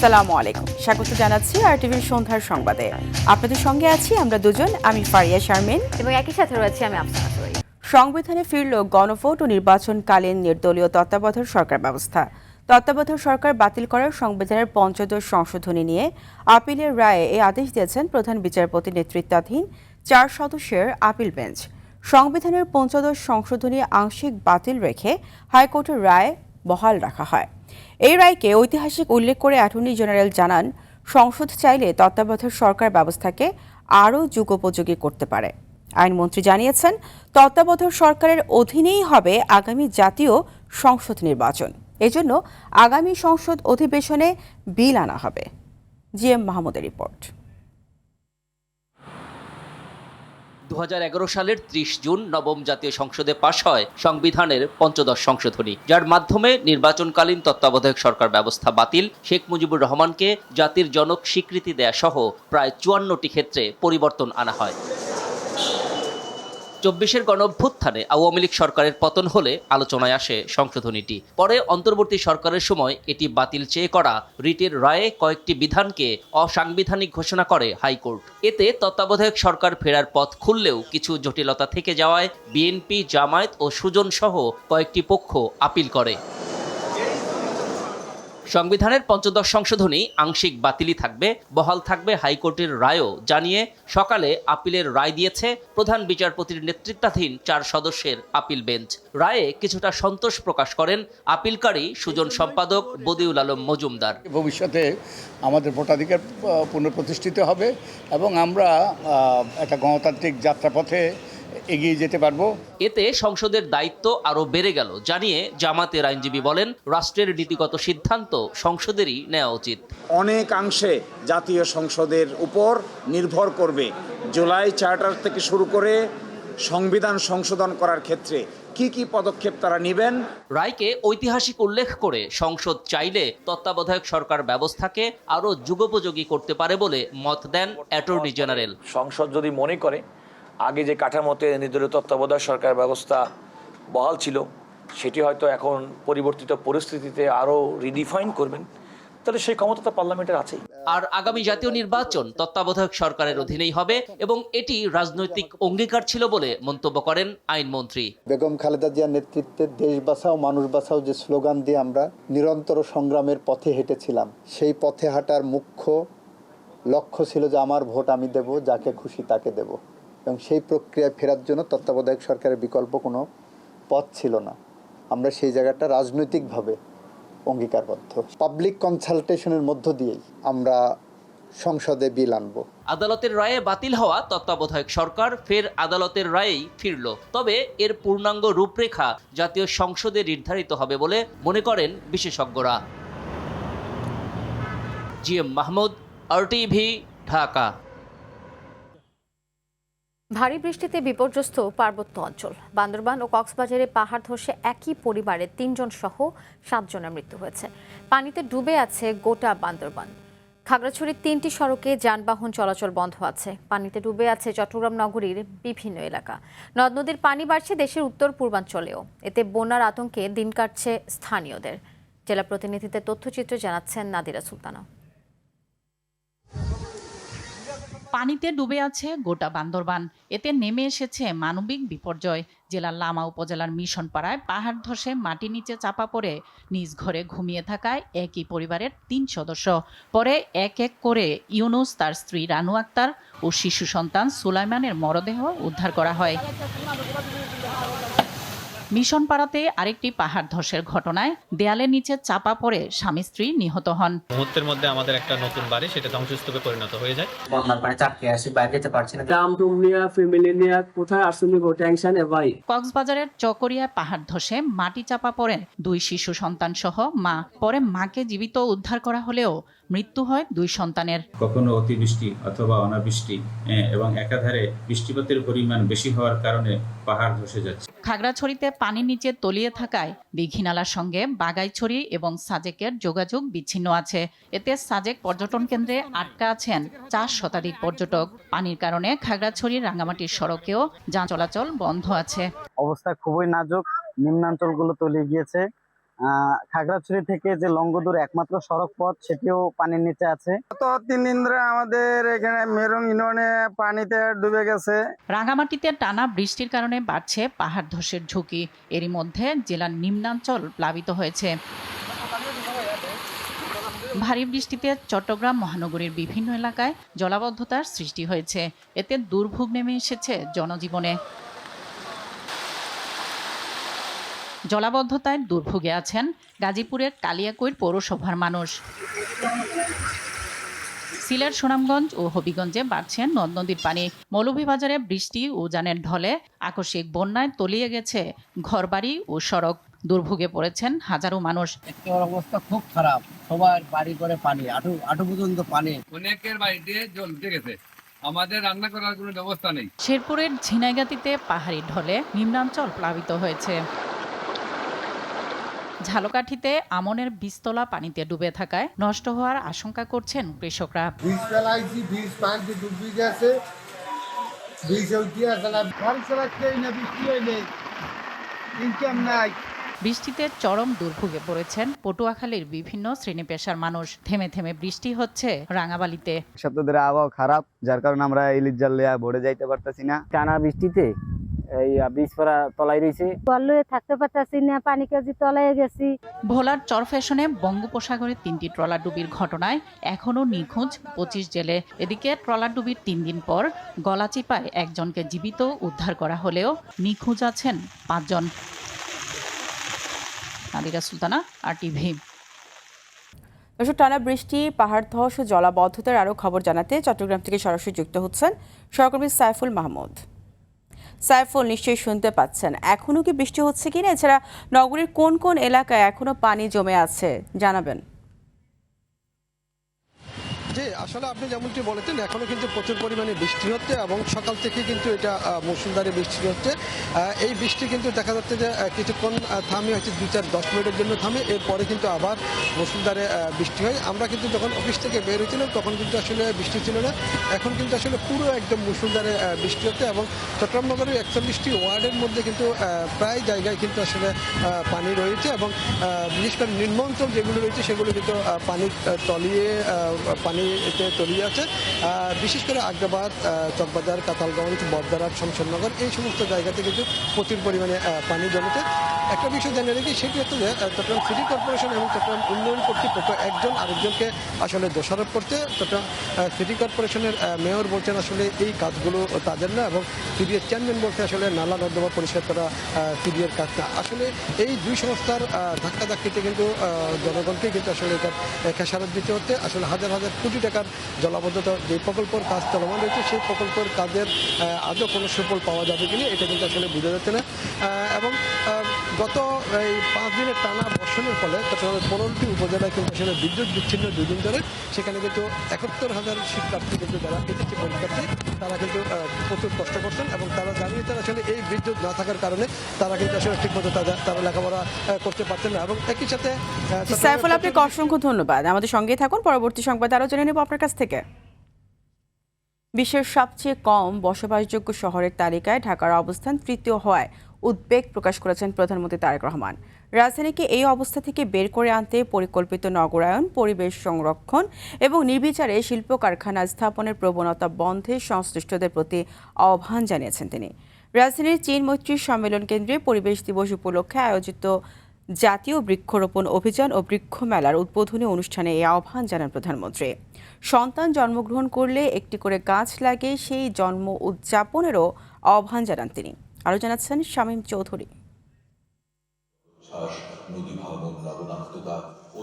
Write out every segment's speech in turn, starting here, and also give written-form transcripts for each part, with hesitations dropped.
আসসালামু আলাইকুম, স্বাগত জানাচ্ছি আরটিভির সন্ধ্যার সংবাদে। আপনাদের সঙ্গে আছি আমরা দুজন, আমি ফারিয়া শারমিন এবং একই সাথে রয়েছে আমি আফসানা সোহাগ। সংবিধানে ফিরল গণভোট ও নির্বাচনকালীন নির্দলীয় তত্ত্বাবধায়ক সরকার ব্যবস্থা। তত্ত্বাবধায়ক সরকার বাতিল করার সংবিধানের পঞ্চদশ সংশোধনী নিয়ে আপিলের রায়ে এই আদেশ দিয়েছেন প্রধান বিচারপতি নেতৃত্বাধীন 4 সদস্যের আপিল বেঞ্চ। সংবিধানের পঞ্চদশ সংশোধনী আংশিক বাতিল রেখে হাইকোর্টের রায় বহাল রাখা হয়। এই রায়কে ঐতিহাসিক উল্লেখ করে অ্যাটর্নি জেনারেল জানান, সংসদ চাইলে তত্ত্বাবধায়ক সরকার ব্যবস্থাকে আরও যুগোপযোগী করতে পারে। আইনমন্ত্রী জানিয়েছেন, তত্ত্বাবধায়ক সরকারের অধীনেই হবে আগামী জাতীয় সংসদ নির্বাচন। এজন্য আগামী সংসদ অধিবেশনে বিল আনা হবে। জিএম মাহমুদের রিপোর্ট। 2011 সালের 30 জুন নবম জাতীয় সংসদে পাশ হয় সংবিধানের পঞ্চদশ সংশোধনী, যার মাধ্যমে নির্বাচনকালীন তত্ত্বাবধায়ক সরকার ব্যবস্থা বাতিল, শেখ মুজিবুর রহমানকে জাতির জনক স্বীকৃতি দেয়া সহ প্রায় 54টি ক্ষেত্রে পরিবর্তন আনা হয়। 24-এর গণঅভ্যুত্থানে আওয়ামী লীগ সরকারের পতন হলে আলোচনায় আসে সংশোধনীটি। পরে অন্তর্বর্তী সরকারের সময় এটি বাতিল চেয়ে করা রিটের রায়ে কয়েকটি বিধানকে অসাংবিধানিক ঘোষণা করে হাইকোর্ট। এতে তত্ত্বাবধায়ক সরকার ফেরার পথ খুললেও কিছু জটিলতা থেকে যাওয়ায় বিএনপি, জামায়াত ও সুজন সহ কয়েকটি পক্ষ আপিল করে। সংবিধানের পঞ্চদশ সংশোধনী আংশিক বাতিলই থাকবে, বহাল থাকবে হাইকোর্টের রায়ও জানিয়ে সকালে আপিলের রায় দিয়েছে প্রধান বিচারপতির নেতৃত্বাধীন 4 সদস্যের আপিল বেঞ্চ। রায়ে কিছুটা সন্তোষ প্রকাশ করেন আপিলকারী সুজন সম্পাদক বদিউল আলম মজুমদার। ভবিষ্যতে আমাদের ভোটাধিকার পুনঃপ্রতিষ্ঠিত হবে এবং আমরা একটা গণতান্ত্রিক যাত্রাপথে এগিয়ে যেতে পারবো। এতে সংসদের দায়িত্ব আরও বেড়ে গেল জানিয়ে জামাতের আইনজীবী বলেন, রাষ্ট্রের নীতিগত সিদ্ধান্ত সংসদেরই নেওয়া উচিত। অনেকাংশে জাতীয় সংসদের উপর নির্ভর করবে জুলাই চার্টার থেকে শুরু করে সংবিধান সংশোধন করার ক্ষেত্রে কি কি পদক্ষেপ তারা নেবেন। রায়কে ঐতিহাসিক উল্লেখ করে সংসদ চাইলে তত্ত্বাবধায়ক সরকার ব্যবস্থাকে আরও যুগোপযোগী করতে পারে বলে মত দেন অ্যাটর্নি জেনারেল। সংসদ যদি মনে করে আগে যে কাঠামোতে নির্দলীয় তত্ত্বাবধায়ক সরকার ব্যবস্থা বহাল ছিল সেটি হয়তো এখন পরিবর্তিত পরিস্থিতিতে আরও রিডিফাইন করবেন, তাহলে সেই ক্ষমতা তো পার্লামেন্টের আছেই। আর আগামী জাতীয় নির্বাচন তত্ত্বাবধায়ক সরকারের অধীনেই হবে এবং এটি রাজনৈতিক অঙ্গীকার ছিল বলে মন্তব্য করেন আইনমন্ত্রী। বেগম খালেদা জিয়ার নেতৃত্বে দেশ বাঁচাও মানুষ বাঁচাও যে স্লোগান দিয়ে আমরা নিরন্তর সংগ্রামের পথে হেঁটেছিলাম, সেই পথে হাঁটার মুখ্য লক্ষ্য ছিল যে আমার ভোট আমি দেব, যাকে খুশি তাকে দেব, এবং সেই প্রক্রিয়ায় ফেরার জন্য তত্ত্বাবধায়ক সরকারের বিকল্প কোনো পথ ছিল না। আমরা সেই জায়গাটা রাজনৈতিকভাবে অঙ্গীকারবদ্ধ। পাবলিক কনসালটেশনের মধ্য দিয়েই আমরা সংসদে বিল আনব। আদালতের রায়ে বাতিল হওয়া তত্ত্বাবধায়ক সরকার ফের আদালতের রায়েই ফিরল। তবে এর পূর্ণাঙ্গ রূপরেখা জাতীয় সংসদে নির্ধারিত হবে বলে মনে করেন বিশেষজ্ঞরা। GM Mahmud, RTV, Dhaka. ভারী বৃষ্টিতে বিপর্যস্ত পার্বত্য অঞ্চল। বান্দরবান ও কক্সবাজারে পাহাড় ধসে একই পরিবারের 3 জন সহ 7 জনের মৃত্যু হয়েছে। পানিতে ডুবে আছে গোটা বান্দরবান। খাগড়াছড়ির 3টি সড়কে যানবাহন চলাচল বন্ধ আছে। পানিতে ডুবে আছে চট্টগ্রাম নগরীর বিভিন্ন এলাকা। নদ নদীর পানি বাড়ছে দেশের উত্তর পূর্বাঞ্চলেও। এতে বন্যার আতঙ্কে দিন কাটছে স্থানীয়দের। জেলা প্রতিনিধিদের তথ্যচিত্র জানাচ্ছেন নাদিরা সুলতানা। পানিতে ডুবে আছে গোটা বান্দরবান। এতে নেমে এসেছে মানবিক বিপর্যয়। জেলার লামা উপজেলার মিশন পাড়ায় পাহাড় ধসে মাটি নিচে চাপা পড়ে নিজ ঘরে ঘুমিয়ে থাকায় একই পরিবারের 3 সদস্য। পরে এক এক করে ইউনুস, তার স্ত্রী রানু আক্তার ও শিশু সন্তান সুলাইমানের মরদেহ উদ্ধার করা হয়। মিশন পাড়াতে আরেকটি পাহাড় ধসের ঘটনায় দেয়ালের নিচে চাপা পড়ে স্বামী স্ত্রী নিহত হন। মুহূর্তের মধ্যে আমাদের একটা নতুন বাড়ি সেটা ধ্বংসস্তূপে পরিণত হয়ে যায়। বন্যার পানি চাপকে আসি, বাইরে যেতে পারছি না। ফ্যামিলি নিয়ে কোথায় আসলে টেনশন ভাই। কক্সবাজারের চকরিয়ায় পাহাড় ধসে মাটি চাপা পড়ে 2 শিশু সন্তান সহ মা। পরে মাকে জীবিত উদ্ধার করা হলেও মৃত্যু হয় 2 সন্তানের। কখনো অতিবৃষ্টি অথবা অনাবৃষ্টি এবং একাধারে বৃষ্টিপাতের পরিমাণ বেশি হওয়ার কারণে পাহাড় ধসে যাচ্ছে। খাগড়াছড়িতে পানির নিচে তলিয়ে থাকায় দীঘিনালার সঙ্গে বাগাইছড়ি এবং সাজেকের যোগাযোগ বিচ্ছিন্ন আছে। এতে সাজেক পর্যটন কেন্দ্রে আটকা আছেন 4 শতাধিক পর্যটক। পানির কারণে খাগড়াছড়ি রাঙ্গামাটির সড়কেও যান চলাচল বন্ধ আছে। অবস্থা খুবই নাজুক, নিম্নাঞ্চলগুলো তলিয়ে গিয়েছে খাগড়াছড়ি থেকে যে লংগদুর একমাত্র সড়ক পথ সেটিও পানির নিচে আছে। গত 3 দিন ধরে আমাদের এখানে মেরং ইউনিয়নে পানিতে ডুবে গেছে। রাঙামাটিতে টানা বৃষ্টির কারণে বাড়ছে পাহাড় ধসের ঝুঁকি। এরই মধ্যে জেলার নিম্নাঞ্চল প্লাবিত হয়েছে। ভারী বৃষ্টিতে চট্টগ্রাম মহানগরীর বিভিন্ন এলাকায় জলাবদ্ধতার সৃষ্টি হয়েছে। এতে দুর্ভোগ নেমে এসেছে জনজীবনে। জলাবদ্ধতায় দুর্ভোগে আছেন গাজীপুরের কালিয়াকৈর পৌরসভার মানুষ। সিলেট, সুনামগঞ্জ ও হবিগঞ্জে বাড়ছে নদ নদীর পানি। মৌলভীবাজারে বৃষ্টি ও উজানের ঢলে আকস্মিক বন্যায় তলিয়ে গেছে ঘরবাড়ি ও সড়ক। দুর্ভোগে পড়েছেন হাজারো মানুষ। অবস্থা খুব খারাপ, সবার বাড়ি করে পানি, আটু পর্যন্ত পানি। অনেকের বাড়িতে জল উঠে গেছে, আমাদের রান্না করার কোনো ব্যবস্থা নেই। শেরপুরের ঝিনাইগাতিতে পাহাড়ি ঢলে নিম্নাঞ্চল প্লাবিত হয়েছে। ঝালকাঠিতে আমনের বীজতলা পানিতে ডুবে থাকায় নষ্ট হওয়ার আশঙ্কা করছেন কৃষকরা। বীজ ফেলাইছি, বীজ পানিতে ডুবে গেছে, বীজ উঠিয়ে আসলে ঘর চালাচ্ছেই না, বৃষ্টি নেই, ইনকাম নাই। বৃষ্টিতে চরম দুর্ভোগে পড়েছেন পটুয়াখালীর বিভিন্ন শ্রেণী পেশার মানুষ। থেমে থেমে বৃষ্টি হচ্ছে রাঙাবালিতে। সপ্তাহ ধরে আবহাওয়া খারাপ, যার কারণে আমরা ইলিশ জাল লিয়া ভরে যাইতে পারতেছি না। টানা বৃষ্টিতে এই বীজ পড়া তলায় রয়েছে, থাকতে পারতেছি না, পানি কেজি তলায় গেছি। ভোলার চরফ্যাশনে বঙ্গোপসাগরে 3টি ট্রলার ডুবির ঘটনায় এখনও নিখোঁজ 25 জেলে। এদিকে ট্রলার ডুবির 3 দিন পর গলাচিপায় একজনকে জীবিত উদ্ধার করা হলেও নিখোঁজ আছেন 5 জন। নাদিরা সুলতানা, RTV। টানা বৃষ্টি, পাহাড় ধস ও জলাবদ্ধতার আরও খবর জানাতে চট্টগ্রাম থেকে সরাসরি যুক্ত হচ্ছেন সহকর্মী সাইফুল মাহমুদ। সাইফুল, নিশ্চয়ই শুনতে পাচ্ছেন, এখনো কি বৃষ্টি হচ্ছে কিনা? এছাড়া নগরীর কোন কোন এলাকায় এখনো পানি জমে আছে জানাবেন। জি, আসলে আপনি যেমনটি বলেছেন, এখনো কিন্তু প্রচুর পরিমাণে বৃষ্টি হচ্ছে এবং সকাল থেকে কিন্তু এটা মুষলধারে বৃষ্টি হচ্ছে। এই বৃষ্টি কিন্তু দেখা যাচ্ছে যে কিছুক্ষণ থামে, হচ্ছে 2-10 মিনিটের জন্য থামে, এরপরে কিন্তু আবার মুষলধারে বৃষ্টি হয়। আমরা কিন্তু যখন অফিস থেকে বের হয়েছিলাম তখন কিন্তু আসলে বৃষ্টি ছিল না, এখন কিন্তু আসলে পুরো একদম মুষলধারে বৃষ্টি হচ্ছে এবং চট্টগ্রাম নগরের 41টি ওয়ার্ডের মধ্যে কিন্তু প্রায় জায়গায় কিন্তু আসলে পানি রয়েছে এবং বিশেষ করে নিম্ন অঞ্চল যেগুলো রয়েছে সেগুলো কিন্তু পানি তলিয়ে এতে তলিয়ে আছে। বিশেষ করে আগ্রাবাদ, চকবাজার, কাতালগঞ্জ, বরদারাট, শমশেরনগর এই সমস্ত জায়গাতে কিন্তু প্রচুর পরিমাণে পানি জমেছে। একটা বিষয় জানিয়ে রাখি, সেটি হচ্ছে যে চট্টগ্রাম সিটি কর্পোরেশন এবং চট্টগ্রাম উন্নয়ন কর্তৃপক্ষ একজন আরেকজনকে আসলে দোষারোপ করছে। চট্টগ্রাম সিটি কর্পোরেশনের মেয়র বলছেন আসলে এই কাজগুলো তাদের না, এবং সিডিএর চেয়ারম্যান বলছে আসলে নালা নর্দমা পরিষ্কার করা সিডিএর কাজ না। আসলে এই দুই সংস্থার ধাক্কাধাক্কিতে কিন্তু জনগণকে কিন্তু আসলে এটা খেসারত দিতে হচ্ছে। আসলে হাজার হাজার কোটি টাকার জলাবদ্ধতা যে প্রকল্পের কাজ চলমান রয়েছে, সেই প্রকল্পের কাজের আজও কোনো সুফল পাওয়া যাবে কিনা এটা কিন্তু আসলে বোঝা যাচ্ছে না। এবং গত এই 5 দিনের টানা বর্ষণের ফলে চট্টগ্রামের 15টি উপজেলায় কিন্তু আসলে বিদ্যুৎ বিচ্ছিন্ন 2 দিন ধরে। সেখানে কিন্তু 71,000 শিক্ষার্থী কিন্তু যারা এসেছে পরীক্ষার্থী, তারা কিন্তু প্রচুর কষ্ট করছেন এবং তারা জানিয়েছেন আসলে এই বিদ্যুৎ না থাকার কারণে তারা কিন্তু আসলে ঠিকমতো তারা লেখাপড়া করতে পারছেন না। এবং একই সাথে সাইফুল, আপনাকে অসংখ্য ধন্যবাদ। আমাদের সঙ্গেই থাকুন, পরবর্তী সংবাদ আরও জেনে নেব আপনার কাছ থেকে। বিশ্বের সবচেয়ে কম বসবাসযোগ্য শহরের তালিকায় ঢাকার অবস্থান তৃতীয় হওয়ায় উদ্বেগ প্রকাশ করেছেন প্রধানমন্ত্রী তারেক রহমান। রাজধানীকে এই অবস্থা থেকে বের করে আনতে পরিকল্পিত নগরায়ন, পরিবেশ সংরক্ষণ এবং নির্বিচারে শিল্প কারখানা স্থাপনের প্রবণতা বন্ধে সংশ্লিষ্টদের প্রতি আহ্বান জানিয়েছেন তিনি। রাজধানীর চীন মৈত্রী সম্মেলন কেন্দ্রে পরিবেশ দিবস উপলক্ষে আয়োজিত জাতীয় বৃক্ষরোপণ অভিযান ও বৃক্ষ মেলার উদ্বোধনী অনুষ্ঠানে এই আহ্বান জানান প্রধানমন্ত্রী। সন্তান জন্মগ্রহণ করলে একটি করে গাছ লাগে, সেই জন্ম উদযাপনেরও আহ্বান জানান তিনি। আরও জানাচ্ছেন শামীম চৌধুরী।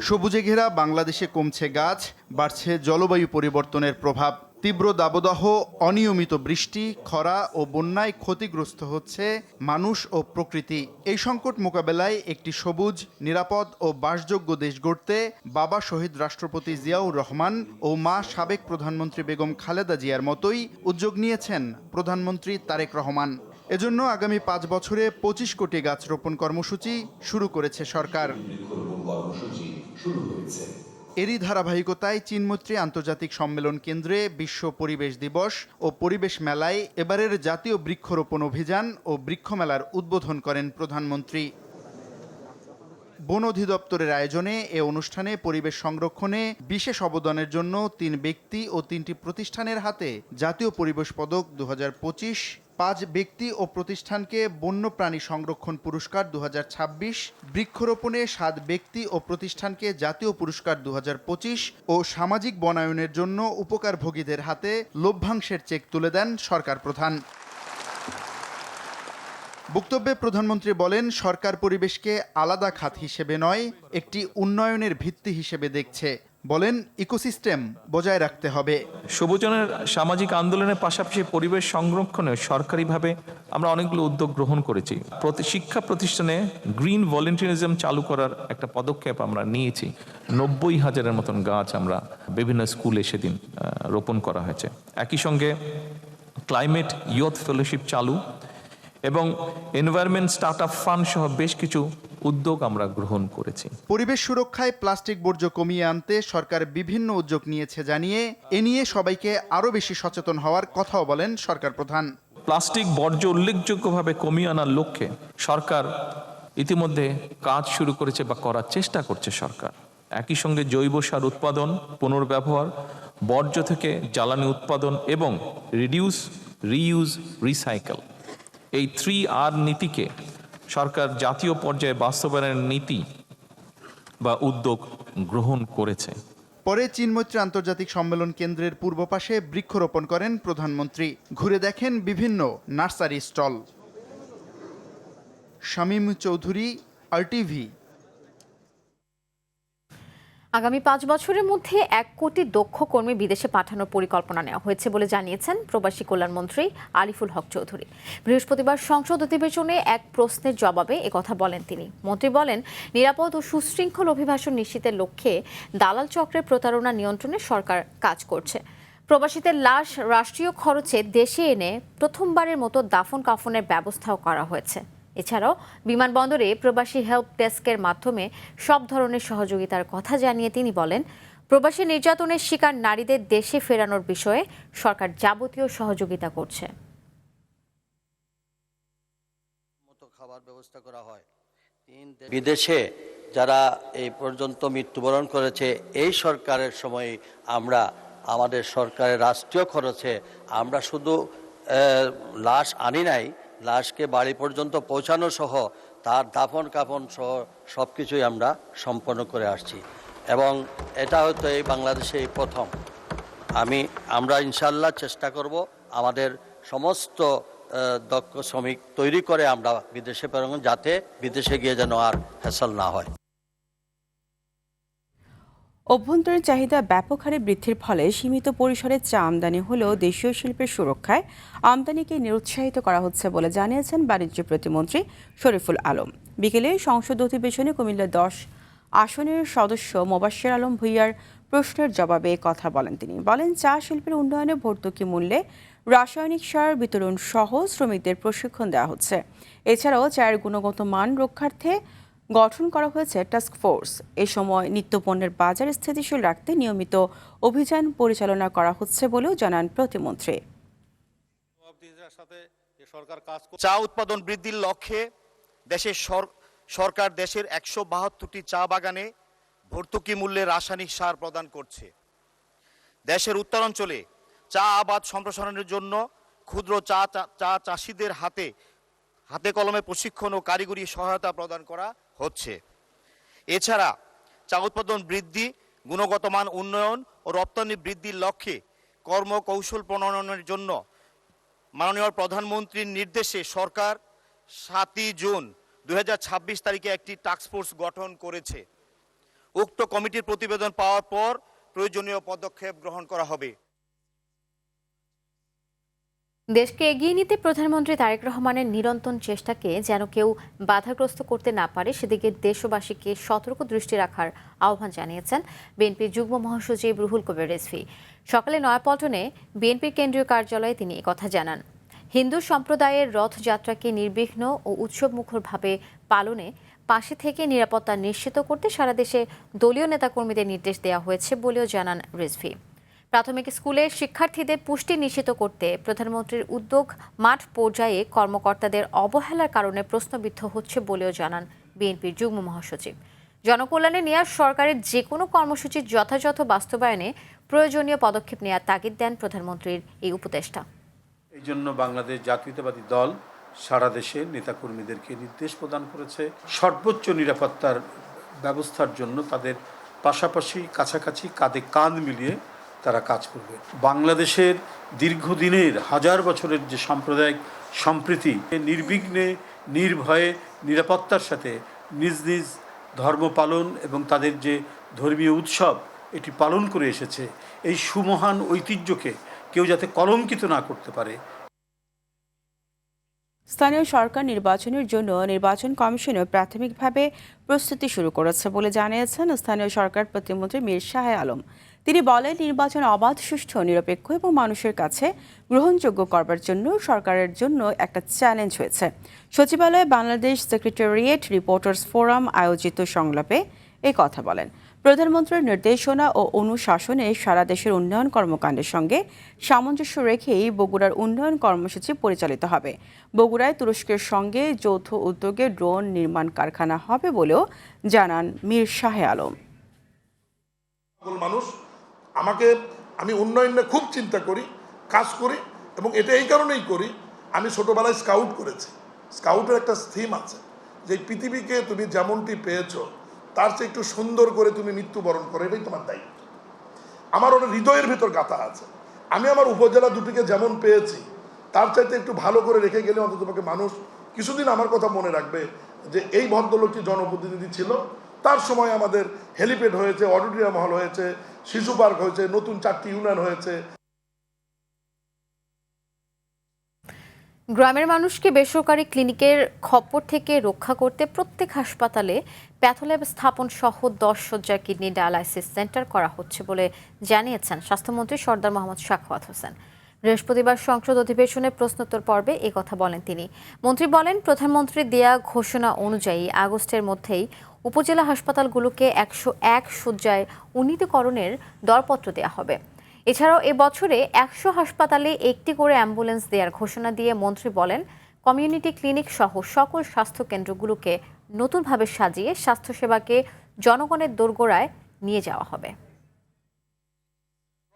সবুজে ঘেরা বাংলাদেশে কমছে গাছ, বাড়ছে জলবায়ু পরিবর্তনের প্রভাব। তীব্র দাবদাহ, অনিয়মিত বৃষ্টি, খরা ও বন্যায় ক্ষতিগ্রস্ত হচ্ছে মানুষ ও প্রকৃতি। এই সংকট মোকাবেলায় একটি সবুজ, নিরাপদ ও বাসযোগ্য দেশ গড়তে বাবা শহীদ রাষ্ট্রপতি জিয়াউর রহমান ও মা সাবেক প্রধানমন্ত্রী বেগম খালেদা জিয়ার মতোই উদ্যোগ নিয়েছেন প্রধানমন্ত্রী তারেক রহমান। এজন্য আগামী 5 বছরে 25 কোটি গাছ রোপণ কর্মসূচি শুরু করেছে সরকার। এরই ধারাবাহিকতায় চীনমৈত্রী আন্তর্জাতিক সম্মেলন কেন্দ্রে বিশ্ব পরিবেশ দিবস ও পরিবেশ মেলায় এবারের জাতীয় বৃক্ষরোপণ অভিযান ও বৃক্ষ মেলার উদ্বোধন করেন প্রধানমন্ত্রী। বন অধিদপ্তরের আয়োজনে এ অনুষ্ঠানে পরিবেশ সংরক্ষণে বিশেষ অবদানের জন্য 3 ব্যক্তি ও 3টি প্রতিষ্ঠানের হাতে জাতীয় পরিবেশ পদক 2025, 5 ব্যক্তি ও প্রতিষ্ঠানকে বন্যপ্রাণী সংরক্ষণ পুরস্কার 2026, বৃক্ষরোপণে 7 ব্যক্তি ও প্রতিষ্ঠানকে জাতীয় পুরস্কার 2025 ও সামাজিক বনায়নের জন্য উপকারভোগীদের হাতে লভ্যাংশের চেক তুলে দেন সরকার প্রধান। বক্তব্যে প্রধানমন্ত্রী বলেন, সরকার পরিবেশকে আলাদা খাত হিসেবে নয়, একটি উন্নয়নের ভিত্তি হিসেবে দেখছে। বলেন, ইকোসিস্টেম বজায় রাখতে হবে। সবুজনের সামাজিক আন্দোলনের পাশাপাশি পরিবেশ সংরক্ষণে সরকারিভাবে আমরা অনেকগুলো উদ্যোগ গ্রহণ করেছি। শিক্ষা প্রতিষ্ঠানে গ্রিন ভলেন্টিয়ারিজম চালু করার একটা পদক্ষেপ আমরা নিয়েছি। 90,000-এর মতন গাছ আমরা বিভিন্ন স্কুলে সেদিন রোপণ করা হয়েছে। একই সঙ্গে ক্লাইমেট ইয়ুথ ফেলোশিপ চালু এবং এনভায়রনমেন্ট স্টার্টআপ ফান্ড সহ বেশ কিছু উদ্যোগ আমরা গ্রহণ করেছি। পরিবেশ সুরক্ষায় প্লাস্টিক বর্জ্য কমিয়ে আনতে সরকার বিভিন্ন উদ্যোগ নিয়েছে জানিয়ে এ নিয়ে সবাইকে আরও বেশি সচেতন হওয়ার কথাও বলেন সরকার প্রধান। প্লাস্টিক বর্জ্য উল্লেখযোগ্যভাবে কমিয়ে আনার লক্ষ্যে সরকার ইতিমধ্যে কাজ শুরু করেছে বা করার চেষ্টা করছে সরকার। একই সঙ্গে জৈব সার উৎপাদন, পুনর্ব্যবহার, বর্জ্য থেকে জ্বালানি উৎপাদন এবং রিডিউস, রিইউজ, রিসাইকেল, এই 3R নীতিকে সরকার জাতীয় পর্যায়ে বাস্তবায়নের নীতি বা উদ্যোগ গ্রহণ করেছে। পরে চীনমৈত্রী আন্তর্জাতিক সম্মেলন কেন্দ্রের পূর্ব পাশে বৃক্ষরোপণ করেন প্রধানমন্ত্রী। ঘুরে দেখেন বিভিন্ন nursery stall. Shamim Chowdhury, RTV। আগামী 5 বছরের মধ্যে 1 কোটি দক্ষ কর্মী বিদেশে পাঠানোর পরিকল্পনা নেওয়া হয়েছে বলে জানিয়েছেন প্রবাসী কল্যাণমন্ত্রী আরিফুল হক চৌধুরী। বৃহস্পতিবার সংসদ অধিবেশনে এক প্রশ্নের জবাবে একথা বলেন তিনি। মন্ত্রী বলেন, নিরাপদ ও সুশৃঙ্খল অভিবাসন নিশ্চিতের লক্ষ্যে দালাল চক্রের প্রতারণা নিয়ন্ত্রণে সরকার কাজ করছে। প্রবাসীদের লাশ রাষ্ট্রীয় খরচে দেশে এনে প্রথমবারের মতো দাফন কাফনের ব্যবস্থাও করা হয়েছে। এছাড়াও বিমানবন্দরে প্রবাসী হেল্প ডেস্কের মাধ্যমে সব ধরনের সহযোগিতার কথা জানিয়ে তিনি বলেন, প্রবাসী নির্যাতনের শিকার নারীদের দেশে ফেরানোর বিষয়ে সরকার যাবতীয় সহযোগিতা করছে। খাবার ব্যবস্থা করা হয়। বিদেশে যারা এই পর্যন্ত মৃত্যুবরণ করেছে, এই সরকারের সময় আমরা আমাদের সরকারের রাষ্ট্রীয় খরচে আমরা শুধু লাশ আনি নাই, লাশকে বাড়ি পর্যন্ত পৌঁছানো সহ তার দাফন কাফন সহ সব কিছুই আমরা সম্পন্ন করে আসছি এবং এটা হয়তো এই বাংলাদেশে এই প্রথম। আমরা ইনশাল্লাহ চেষ্টা করব আমাদের সমস্ত দক্ষ শ্রমিক তৈরি করে আমরা বিদেশে প্রেরণ, যাতে বিদেশে গিয়ে যেন আর হ্যাসল না হয়। অভ্যন্তরীণ চাহিদা ব্যাপক হারে বৃদ্ধির ফলে সীমিত পরিসরে চা আমদানি হলেও দেশীয় শিল্পের সুরক্ষায় আমদানিকে নিরুৎসাহিত করা হচ্ছে বলে জানিয়েছেন বাণিজ্য প্রতিমন্ত্রী শরীফুল আলম। বিকেলে সংসদ অধিবেশনে কুমিল্লা 10 আসনের সদস্য মোবাশ্বের আলম ভূঁইয়ার প্রশ্নের জবাবে কথা বলেন তিনি। বলেন, চা শিল্পের উন্নয়নে ভর্তুকি মূল্যে রাসায়নিক সার বিতরণ সহ শ্রমিকদের প্রশিক্ষণ দেওয়া হচ্ছে। এছাড়াও চায়ের গুণগত মান রক্ষার্থে গঠন করা হয়েছে টাস্ক ফোর্স। এ সময় নিত্যপণ্যের বাজার স্থিতিশীল রাখতে নিয়মিত অভিযান পরিচালনা করা হচ্ছে বলেও জানান প্রতিমন্ত্রী। চা উৎপাদন বৃদ্ধির লক্ষ্যে দেশের সরকার দেশের 172টি চা বাগানে ভর্তুকি মূল্যে রাসায়নিক সার প্রদান করছে। দেশের উত্তরাঞ্চলে চা আবাদ সম্প্রসারণের জন্য ক্ষুদ্র চা চাষিদের হাতে কলমে প্রশিক্ষণ ও কারিগরি সহায়তা প্রদান করা হচ্ছে। এছাড়া চা উৎপাদন বৃদ্ধি, গুণগত মান উন্নয়ন ও রপ্তানি বৃদ্ধির লক্ষ্যে কর্মকৌশল প্রণয়নের জন্য মাননীয় প্রধানমন্ত্রীর নির্দেশে সরকার 7 জুন 2026 তারিখে একটি টাস্কফোর্স গঠন করেছে। উক্ত কমিটির প্রতিবেদন পাওয়ার পর প্রয়োজনীয় পদক্ষেপ গ্রহণ করা হবে। দেশকে এগিয়ে নিতে প্রধানমন্ত্রী তারেক রহমানের নিরন্তর চেষ্টাকে যেন কেউ বাধাগ্রস্ত করতে না পারে, সেদিকে দেশবাসীকে সতর্ক দৃষ্টি রাখার আহ্বান জানিয়েছেন বিএনপির যুগ্ম মহাসচিব রুহুল কবির রিজভী। সকালে নয়াপল্টনে বিএনপির কেন্দ্রীয় কার্যালয়ে তিনি একথা জানান। হিন্দু সম্প্রদায়ের রথযাত্রাকে নির্বিঘ্ন ও উৎসবমুখরভাবে পালনে পাশে থেকে নিরাপত্তা নিশ্চিত করতে সারা দেশে দলীয় নেতাকর্মীদের নির্দেশ দেওয়া হয়েছে বলেও জানান রিজভী। প্রাথমিক স্কুলে শিক্ষার্থীদের পুষ্টি নিশ্চিত করতে প্রধানমন্ত্রীর উদ্যোগ মাঠ পর্যায়ে কর্মকর্তাদের অবহেলার কারণে প্রশ্নবিদ্ধ হচ্ছে বলেও জানান বিএনপির যুগ্ম মহাসচিব। জনকল্যাণে নেওয়া সরকারের যে কোনো কর্মসূচির যথাযথ বাস্তবায়নে প্রয়োজনীয় পদক্ষেপ নেওয়ার তাগিদ দেন প্রধানমন্ত্রীর এই উপদেষ্টা। এই জন্য বাংলাদেশ জাতীয়তাবাদী দল সারা দেশে নেতাকর্মীদেরকে নির্দেশ প্রদান করেছে সর্বোচ্চ নিরাপত্তার ব্যবস্থার জন্য তাদের পাশাপাশি কাছাকাছি কাঁধে কাঁধ মিলিয়ে তারা কাজ করবে। বাংলাদেশের দীর্ঘদিনের হাজার বছরের যে সাম্প্রদায়িক সম্প্রীতি নির্বিঘ্নে নির্ভয়ে নিরাপত্তার সাথে নিজ নিজ ধর্ম পালন এবং তাদের যে ধর্মীয় উৎসব এটি পালন করে এসেছে, এই সুমহান ঐতিহ্যকে কেউ যাতে কলঙ্কিত না করতে পারে। স্থানীয় সরকার নির্বাচনের জন্য নির্বাচন কমিশনও প্রাথমিকভাবে প্রস্তুতি শুরু করেছে বলে জানিয়েছেন স্থানীয় সরকার প্রতিমন্ত্রী মীর শাহ আলম। তিনি বলেন, নির্বাচন অবাধ, সুষ্ঠু, নিরপেক্ষ এবং মানুষের কাছে গ্রহণযোগ্য করবার জন্য সরকারের জন্য একটা চ্যালেঞ্জ হয়েছে। সচিবালয়ে বাংলাদেশ সেক্রেটারিয়েট রিপোর্টার্স ফোরাম আয়োজিত সংলাপে এই কথা বলেন। প্রধানমন্ত্রীর নির্দেশনা ও অনুশাসনে সারা দেশের উন্নয়ন কর্মকাণ্ডের সঙ্গে সামঞ্জস্য রেখেই বগুড়ার উন্নয়ন কর্মসূচি পরিচালিত হবে। বগুড়ায় তুরস্কের সঙ্গে যৌথ উদ্যোগে ড্রোন নির্মাণ কারখানা হবে বলেও জানান মীর শাহ আলম। মানুষ আমি উন্নয়ন নিয়ে খুব চিন্তা করি, কাজ করি, এবং এটা এই কারণেই করি, আমি ছোটবেলায় স্কাউট করেছি। স্কাউটের একটা থিম আছে যে পৃথিবীকে তুমি যেমনটি পেয়েছো তার চেয়ে একটু সুন্দর করে তুমি মৃত্যুবরণ করো, এটাই তোমার দায়িত্ব। আমার ওটা হৃদয়ের ভেতর গাথা আছে। আমি আমার উপজেলা দুটিকে যেমন পেয়েছি তার চাইতে একটু ভালো করে রেখে গেলে অন্তত পক্ষে মানুষ কিছুদিন আমার কথা মনে রাখবে যে এই ভদ্রলোকটি জনপ্রতিনিধি ছিল। তার সময় আমাদের হেলিপ্যাড হয়েছে, অডিটোরিয়াম হল হয়েছে, শিশু পার্ক হয়েছে, নতুন 4টি ইউনিয়ন হয়েছে। গ্রামের মানুষকে বেসরকারি ক্লিনিকের খপ্পর থেকে রক্ষা করতে প্রত্যেক হাসপাতালে প্যাথোল্যাব স্থাপন সহ 10 শয্যার কিডনি ডায়ালাইসিস সেন্টার করা হচ্ছে বলে জানিয়েছেন স্বাস্থ্যমন্ত্রী সরদার মোহাম্মদ সাখাওয়াত হোসেন। বৃহস্পতিবার সংসদ অধিবেশনে প্রশ্নোত্তর পর্বে এই কথা বলেন তিনি। মন্ত্রী বলেন, প্রধানমন্ত্রীর দেয়া ঘোষণা অনুযায়ী আগস্টের মধ্যেই উপজেলা হাসপাতালগুলোকে 101 শয্যায় উন্নীতকরণের দরপত্র দেওয়া হবে। এছাড়াও এবছরে 100 হাসপাতালে একটি করে অ্যাম্বুলেন্স দেওয়ার ঘোষণা দিয়ে মন্ত্রী বলেন, কমিউনিটি ক্লিনিক সহ সকল স্বাস্থ্য কেন্দ্রগুলোকে নতুনভাবে সাজিয়ে স্বাস্থ্যসেবাকে জনগণের দোরগোড়ায় নিয়ে যাওয়া হবে।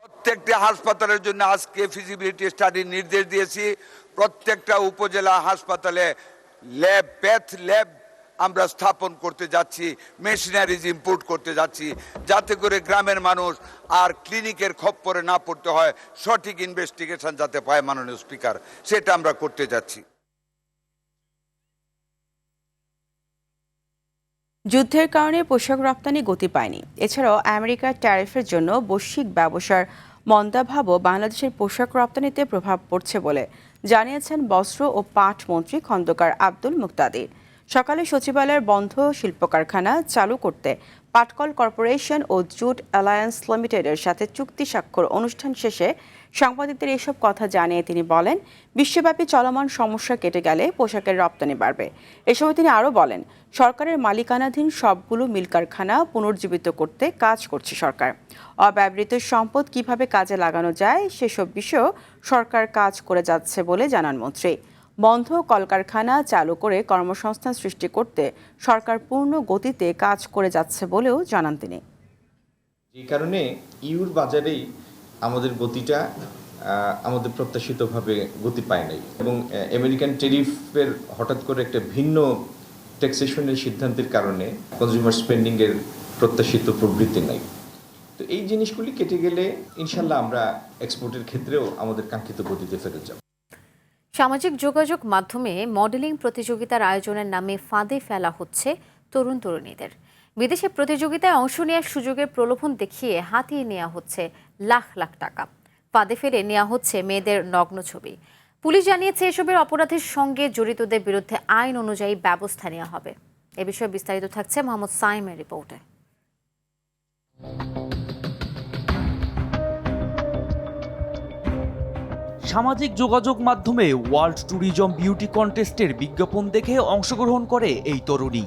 প্রত্যেকটা হাসপাতালের জন্য আজকে ফিজিবিলিটি স্টাডির নির্দেশ দিয়েছি। প্রত্যেকটা উপজেলা হাসপাতালে প্যাথ ল্যাব আমরা স্থাপন করতে যাচ্ছি, মেশিনারিজ ইম্পোর্ট করতে যাচ্ছি, যাতে করে গ্রামের মানুষ আর ক্লিনিকের খপ্পরে না পড়তে হয়, সঠিক ইনভেস্টিগেশন যাতে পায় মাননীয় স্পিকার, সেটা আমরা করতে যাচ্ছি। যুদ্ধের কারণে পোশাক রপ্তানি গতি পায়নি। এছাড়াও আমেরিকার ট্যারিফের জন্য বৈশ্বিক ব্যবসার মন্দাভাবও বাংলাদেশের পোশাক রপ্তানিতে প্রভাব পড়ছে বলে জানিয়েছেন বস্ত্র ও পাট মন্ত্রী খন্দকার আব্দুল মুক্তাদির। সকালে সচিবালয়ের বন্ধ শিল্প কারখানা চালু করতে পাটকল কর্পোরেশন ও জুট অ্যালায়েন্স লিমিটেডের সাথে চুক্তি স্বাক্ষর অনুষ্ঠান শেষে সাংবাদিকদের এসব কথা জানিয়ে তিনি বলেন, বিশ্বব্যাপী চলমান সমস্যা কেটে গেলে পোশাকের রপ্তানি বাড়বে। এ সময় তিনি আরও বলেন, সরকারের মালিকানাধীন সবগুলো মিল কারখানা পুনর্জীবিত করতে কাজ করছে সরকার। অব্যবহৃত সম্পদ কিভাবে কাজে লাগানো যায় সেসব বিষয়েও সরকার কাজ করে যাচ্ছে বলে জানান মন্ত্রী। বন্ধ কলকারখানা চালু করে কর্মসংস্থান সৃষ্টি করতে সরকার পূর্ণ গতিতে কাজ করে যাচ্ছে বলেও জানান তিনি। এই কারণে ইউর বাজারেই আমাদের গতিটা আমাদের প্রত্যাশিতভাবে গতি পায় নাই, এবং আমেরিকান ট্যারিফের হঠাৎ করে একটা ভিন্ন ট্যাক্সেশনের সিদ্ধান্তের কারণে কনজিউমার স্পেন্ডিংয়ের প্রত্যাশিত প্রবৃত্তি নাই। তো এই জিনিসগুলি কেটে গেলে ইনশাল্লাহ আমরা এক্সপোর্টের ক্ষেত্রেও আমাদের কাঙ্ক্ষিত গতিতে ফেরত যাব। সামাজিক যোগাযোগ মাধ্যমে মডেলিং প্রতিযোগিতার আয়োজনের নামে ফাঁদে ফেলা হচ্ছে তরুণ তরুণীদের। বিদেশে প্রতিযোগিতায় অংশ নেওয়ার সুযোগের প্রলোভন দেখিয়ে হাতিয়ে নেওয়া হচ্ছে লাখ লাখ টাকা। ফাঁদে ফেলে নেওয়া হচ্ছে মেয়েদের নগ্ন ছবি। পুলিশ জানিয়েছে, এসবের অপরাধের সঙ্গে জড়িতদের বিরুদ্ধে আইন অনুযায়ী ব্যবস্থা নেওয়া হবে। এ বিষয়ে বিস্তারিত থাকছে মোহাম্মদ সাইমের রিপোর্টে। সামাজিক যোগাযোগ মাধ্যমে ওয়ার্ল্ড ট্যুরিজম বিউটি কন্টেস্টের বিজ্ঞাপন দেখে অংশগ্রহণ করে এই তরুণী।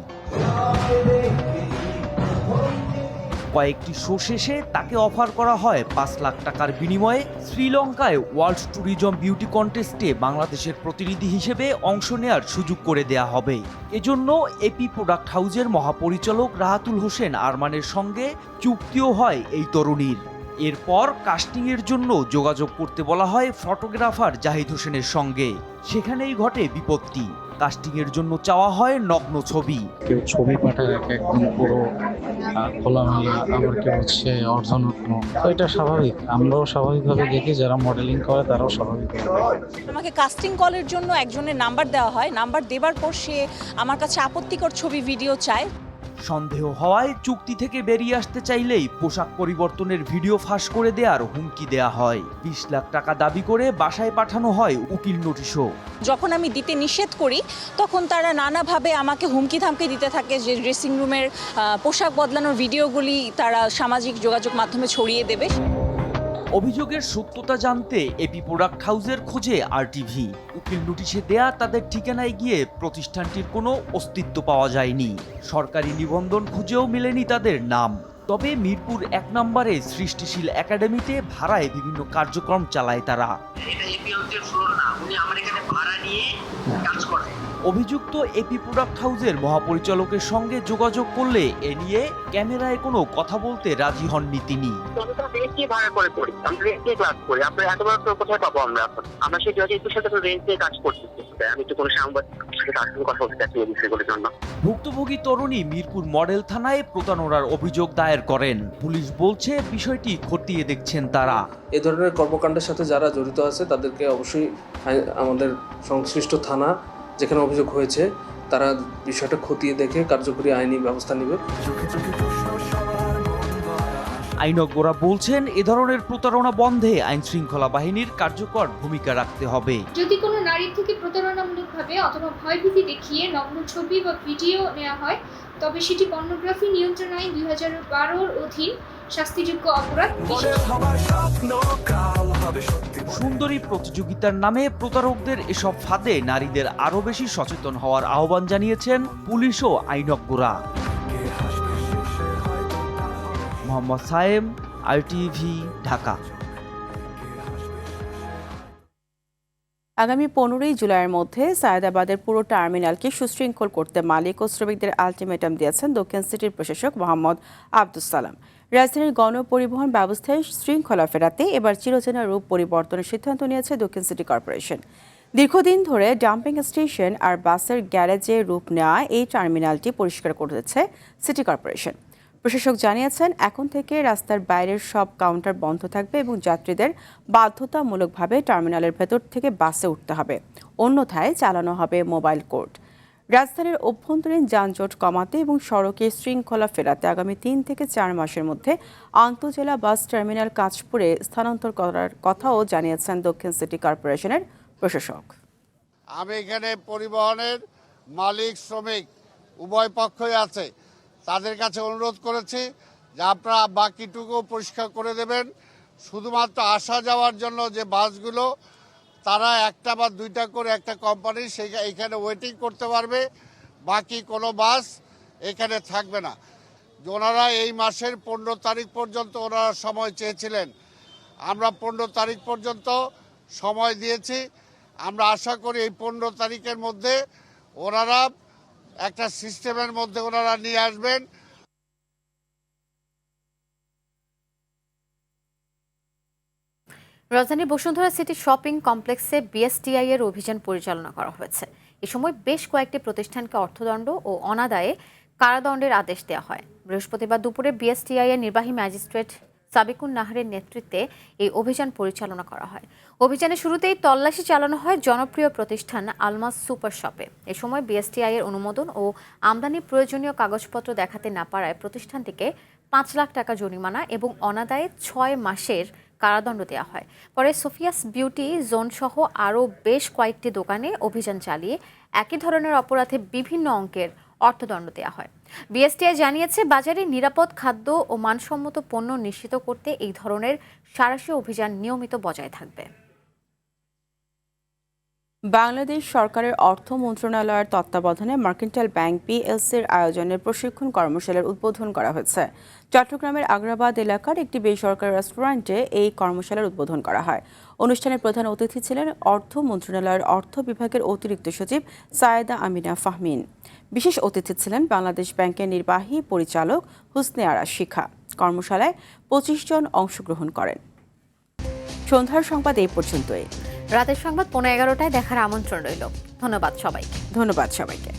কয়েকটি শো শেষে তাকে অফার করা হয় 5 লাখ টাকার বিনিময়ে শ্রীলঙ্কায় ওয়ার্ল্ড ট্যুরিজম বিউটি কন্টেস্টে বাংলাদেশের প্রতিনিধি হিসেবে অংশ নেয়ার সুযোগ করে দেয়া হবে। এজন্য এপি প্রোডাক্ট হাউজের মহাপরিচালক রাহাতুল হোসেন আরমানের সঙ্গে চুক্তিও হয় এই তরুণীর। এরপর কাস্টিংয়ের জন্য যোগাযোগ করতে বলা হয় ফটোগ্রাফার জাহিদ হোসেনের সঙ্গে। সেখানেই ঘটে বিপত্তি। কাস্টিংয়ের জন্য চাওয়া হয় নগ্ন ছবি। কেউ ছবি পাঠায় একদম পুরো খোলামেলা, আবার কেউ হচ্ছে অর্ধনগ্ন। তো এটা স্বাভাবিক, আমরাও স্বাভাবিকভাবে দেখি, যারা মডেলিং করে তারাও স্বাভাবিকভাবে। আমাকে কাস্টিং কলের জন্য একজনের নাম্বার দেওয়া হয়, নাম্বার দেবার পর সে আমার কাছে আপত্তিকর ছবি ভিডিও চায়। সন্দেহ হওয়ায় চুক্তি থেকে বেরিয়ে আসতে চাইলেই পোশাক পরিবর্তনের ভিডিও ফাঁস করে দেওয়ার হুমকি দেয়া হয়। 20 লাখ টাকা দাবি করে বাসায় পাঠানো হয় উকিল নোটিশও। যখন আমি দিতে নিষেধ করি তখন তারা নানাভাবে আমাকে হুমকি ধামকি দিতে থাকে যে ড্রেসিং রুমের পোশাক বদলানোর ভিডিওগুলি তারা সামাজিক যোগাযোগ মাধ্যমে ছড়িয়ে দেবে। অভিযোগের সত্যতা জানতে এপি প্রোডাক্ট হাউসের খোঁজে আরটিভি। উকিল নোটিশে দেয়া তাদের ঠিকানায় গিয়ে প্রতিষ্ঠানটির কোনো অস্তিত্ব পাওয়া যায়নি। সরকারি নিবন্ধন খুঁজেও মেলেনি তাদের নাম। তবে মিরপুর 1 নম্বরে সৃষ্টিশীল একাডেমিতে ভাড়ায় বিভিন্ন কার্যক্রম চালায় তারা। অভিযুক্ত এপি প্রোডাক্ট হাউসের মহাপরিচালকের সঙ্গে যোগাযোগ করলে এ নিয়ে ক্যামেরায় কোনো কথা বলতে রাজি হননি তিনি। ভুক্তভোগী তরুণী মিরপুর মডেল থানায় প্রতারণার অভিযোগ দায়ের করেন। পুলিশ বলছে বিষয়টি খতিয়ে দেখছেন তারা। এ ধরনের কর্মকাণ্ডের সাথে যারা জড়িত আছে তাদেরকে অবশ্যই আমাদের সংশ্লিষ্ট থানা যেখানে অভিযোগ হয়েছে তারা বিষয়টা খতিয়ে দেখে কার্যকরী আইনি ব্যবস্থা নেবে। আইনজ্ঞরা বলছেন এ ধরনের প্রতারণা বন্ধে আইন শৃঙ্খলা বাহিনীর কার্যকর ভূমিকা রাখতে হবে। যদি কোনো নারীর থেকে প্রতারণামূলকভাবে অথবা ভয়ভীতি দেখিয়ে নগ্ন ছবি বা ভিডিও নেওয়া হয় তবে সেটি পর্নোগ্রাফি নিয়ন্ত্রণ আইন 2012 অধীন শাস্তিযোগ্য অপরাধ। সুন্দরী প্রতিযোগিতার নামে প্রতারকদের এসব ফাঁদে নারীদের আরও বেশি সচেতন হওয়ার আহ্বান জানিয়েছেন পুলিশ ও আইনজ্ঞরা। মোহাম্মদ সায়েম, আরটিভি, ঢাকা। আগামী 15 জুলাইয়ের মধ্যে সায়েদাবাদের পুরো টার্মিনালকে সুশৃঙ্খল করতে মালিক ও শ্রমিকদের আলটিমেটাম দিয়েছেন দক্ষিণ সিটির প্রশাসক মোহাম্মদ আব্দুস সালাম। রাজধানীর গণপরিবহন ব্যবস্থায় শৃঙ্খলা ফেরাতে এবার চিরচেনা রূপ পরিবর্তনের সিদ্ধান্ত নিয়েছে দক্ষিণ সিটি কর্পোরেশন। দীর্ঘদিন ধরে ডাম্পিং স্টেশন আর বাসের গ্যারেজে রূপ নেওয়া এই টার্মিনালটি পরিষ্কার করেছে সিটি কর্পোরেশন। প্রশাসক জানিয়েছেন এখন থেকে রাস্তার বাইরের সব কাউন্টার বন্ধ থাকবে এবং যাত্রীদের বাধ্যতামূলকভাবে টার্মিনালের ভেতর থেকে বাসে উঠতে হবে, অন্যথায় চালানো হবে মোবাইল কোর্ট। রাজধানীর অভ্যন্তরীণ যানজট কমাতে এবং সড়কে শৃঙ্খলা ফেরাতে আগামী 3 থেকে 4 মাসের মধ্যে আন্তঃজেলা বাস টার্মিনাল কাঁচপুরে স্থানান্তর করার কথাও জানিয়েছেন দক্ষিণ সিটি কর্পোরেশনের প্রশাসক। আমি এখানে পরিবহনের মালিক শ্রমিক উভয় পক্ষই আছে, তাদের কাছে অনুরোধ করেছি যে আপনারা বাকিটুকু পরিষ্কার করে দেবেন। শুধুমাত্র আসা যাওয়ার জন্য যে বাসগুলো তারা একটা বা দুইটা করে একটা কোম্পানি এখানে ওয়েটিং করতে পারবে, বাকি কোনো বাস এখানে থাকবে না। ওনারা এই মাসের 15 তারিখ পর্যন্ত ওনারা সময় চেয়েছিলেন, আমরা 15 তারিখ পর্যন্ত সময় দিয়েছি। আমরা আশা করি এই 15 তারিখের মধ্যে ওনারা একটা সিস্টেমের মধ্যে ওনারা নিয়ে আসবেন। রাজধানীর বসুন্ধরা সিটি শপিং কমপ্লেক্সে বিএসটিআই এর অভিযান পরিচালনা করা হয়েছে। এ সময় বেশ কয়েকটি প্রতিষ্ঠানকে অর্থদণ্ড ও অনাদায়ে কারাদণ্ডের আদেশ দেওয়া হয়। বৃহস্পতিবার দুপুরে বিএসটিআই এর নির্বাহী ম্যাজিস্ট্রেট সাবিকুন নাহারের নেতৃত্বে এই অভিযান পরিচালনা করা হয়। অভিযানের শুরুতেই তল্লাশি চালানো হয় জনপ্রিয় প্রতিষ্ঠান আলমাস সুপার শপে। এ সময় বিএসটিআই এর অনুমোদন ও আমদানি প্রয়োজনীয় কাগজপত্র দেখাতে না পারায় প্রতিষ্ঠানটিকে 5 লাখ টাকা জরিমানা এবং অনাদায়ে 6 মাসের কারাদণ্ড দেওয়া হয়। পরে সোফিয়াস বিউটি জোন সহ আরও বেশ কয়েকটি দোকানে অভিযান চালিয়ে একই ধরনের অপরাধে বিভিন্ন অঙ্কের অর্থদণ্ড দেওয়া হয়। বিএসটিআই জানিয়েছে বাজারে নিরাপদ খাদ্য ও মানসম্মত পণ্য নিশ্চিত করতে এই ধরনের সাঁড়াশি অভিযান নিয়মিত বজায় থাকবে। বাংলাদেশ সরকারের অর্থ মন্ত্রণালয়ের তত্ত্বাবধানে মার্কেন্টাইল ব্যাংক পিএলসির আয়োজনে প্রশিক্ষণ কর্মশালার উদ্বোধন করা হয়েছে। চট্টগ্রামের আগ্রাবাদ এলাকার একটি বেসরকারি রেস্টুরেন্টে এই কর্মশালার উদ্বোধন করা হয়। অনুষ্ঠানে প্রধান অতিথি ছিলেন অর্থ মন্ত্রণালয়ের অর্থ বিভাগের অতিরিক্ত সচিব সায়েদা আমিনা ফাহমিন। বিশেষ অতিথি ছিলেন বাংলাদেশ ব্যাংকের নির্বাহী পরিচালক হুসনে আরা শিখা। কর্মশালায় 25 জন অংশগ্রহণ করেন। সন্ধ্যার সংবাদ এই পর্যন্তই। রাতের সংবাদ 11:15টায় দেখার আমন্ত্রণ রইল। ধন্যবাদ সবাইকে।